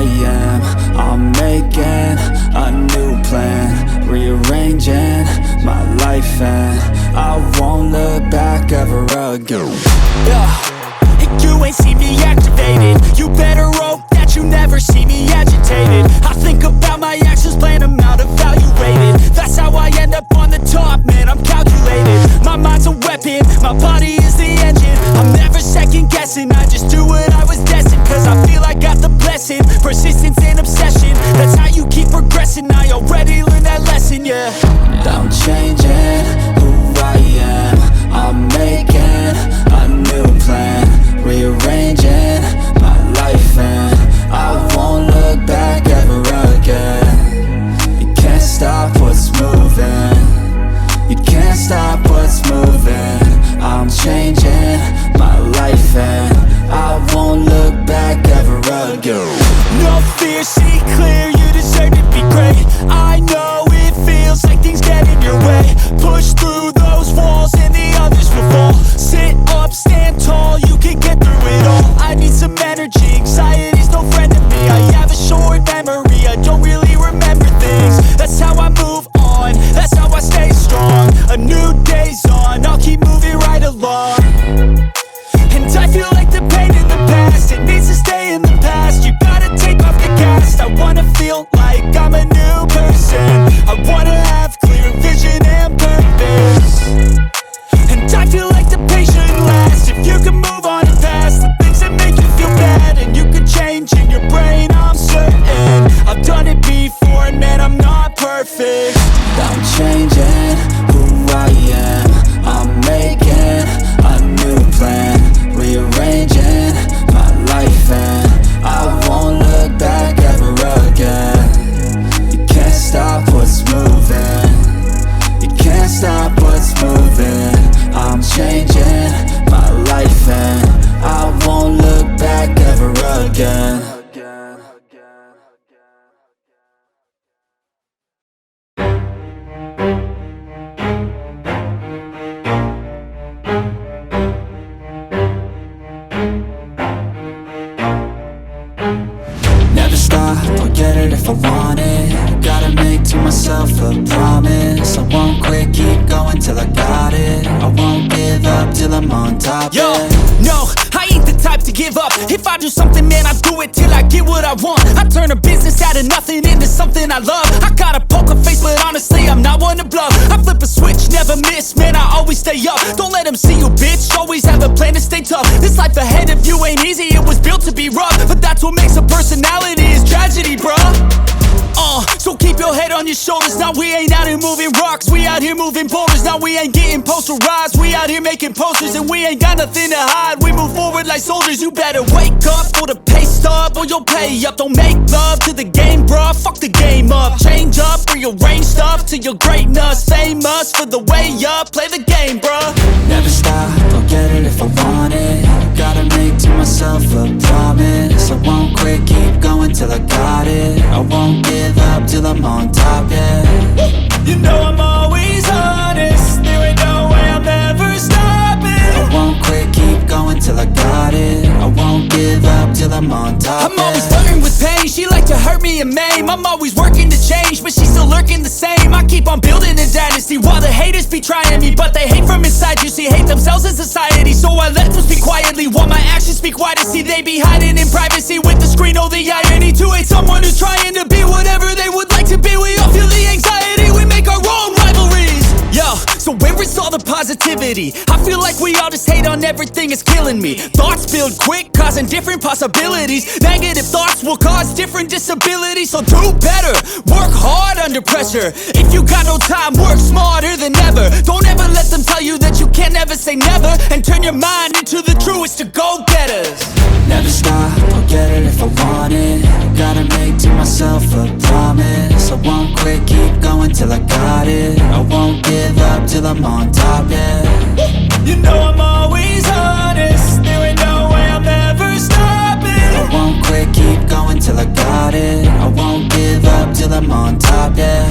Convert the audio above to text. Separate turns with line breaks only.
I am. I'm making a new plan, rearranging my life, and I won't look back ever again.
You ain't see me activated. You better hope that you never see me agitated. I think about my actions, plan them out, evaluated. That's how I end up on the top, man, I'm calculated. My mind's a weapon, my body is the engine. I'm never second guessing, I just do what I was destined. Cause I feel I got the blessing, persistence and obsession. That's how you keep progressing, I already learned that lesson, yeah.
I'm changing who I am. I'm making a new plan, rearranging my life, and I won't look back ever again. You can't stop what's moving. You can't stop what's moving. I'm changing my life, and I won't look back ever again.
No fear, see clear, you deserve to be great. I know it feels like things get in your way. Push through those walls and the others will fall. Sit up, stand tall, you can get through it all. I need some energy, anxiety's no friend to me. I have a short memory, I don't really remember things. That's how I move on, that's how I stay strong. A new day's on, I'll keep moving right along. And I feel like the pain in the past, it needs to stay in the past. You gotta take off the cast. I wanna feel like I'm a new person. I wanna have clear vision and purpose. And I feel like the pain shouldn't last. If you can move on and past the things that make you feel bad, and you can change in your brain, I'm certain. I've done it before and man, I'm not perfect.
I'm changing who I am. I'm making a new plan, rearranging my life, and I won't look back ever again. You can't stop what's moving. You can't stop what's moving. I'm changing my life, and I won't look back ever again. Never stop, I'll get it if I want it. Gotta make to myself a promise. I won't quit, keep going till I got it. I won't give up till I'm on top.
Yo, no, I ain't the type to give up. If I do something, man, I do it till I get what I want. I turn a business out of nothing into something I love. I got a poker face, but honestly, I'm not one to bluff. I flip a switch, never miss, man, I always stay up. Don't let them see you, bitch, always have a plan to stay tough. This life ahead of you ain't easy, it was built to be rough. But that's what makes a personality, is tragedy, bruh. So keep your head on your shoulders. Now we ain't out here moving rocks, we out here moving boulders. Now we ain't getting posterized, we out here making posters. And we ain't got nothing to hide, we move forward like soldiers. You better wake up for the pay stub, or you'll pay up. Don't make love to the game, bruh, fuck the game up. Change up, rearrange stuff to your greatness. Famous for the way up, play the game, bruh.
Never stop, I'll get it if I want it. Gotta make to myself a promise. I won't quit, keep going till I got it. I won't give up till I'm on top, yeah.
You know I'm always honest, there ain't no way I'm ever stopping.
I won't quit, keep going till I got it. I won't give up till I'm on top,
I'm always flirting with pain, she like to hurt me and maim. I'm always working to change, but she's still lurking the same. I keep on building a dynasty while the haters be trying me. But they hate from inside, you see, hate themselves in society. So I let them speak quietly while my actions speak wider. See, they be hiding in privacy with the screen, oh the irony. To hate someone who's trying to be whatever they would like to be. We all feel the anxiety, we make our own rivalries. Yo, so where is all the positivity? I feel like we all just hate on everything, it's killing me. Thoughts build quick, causing different possibilities. Negative thoughts will cause different disabilities. So do better, work hard under pressure. If you got no time, work smarter than ever. Don't ever let them tell you that you can't never say never. And turn your mind into the truest of go-getters.
Never stop, I'll get it if I want it. Gotta make to myself a promise. I won't quit, keep going till I got it. I won't give up till I'm on top, yeah.
You know I'm always honest, there ain't no way I'm ever stopping.
I won't quit, keep going till I got it. I won't give up till I'm on top, yeah.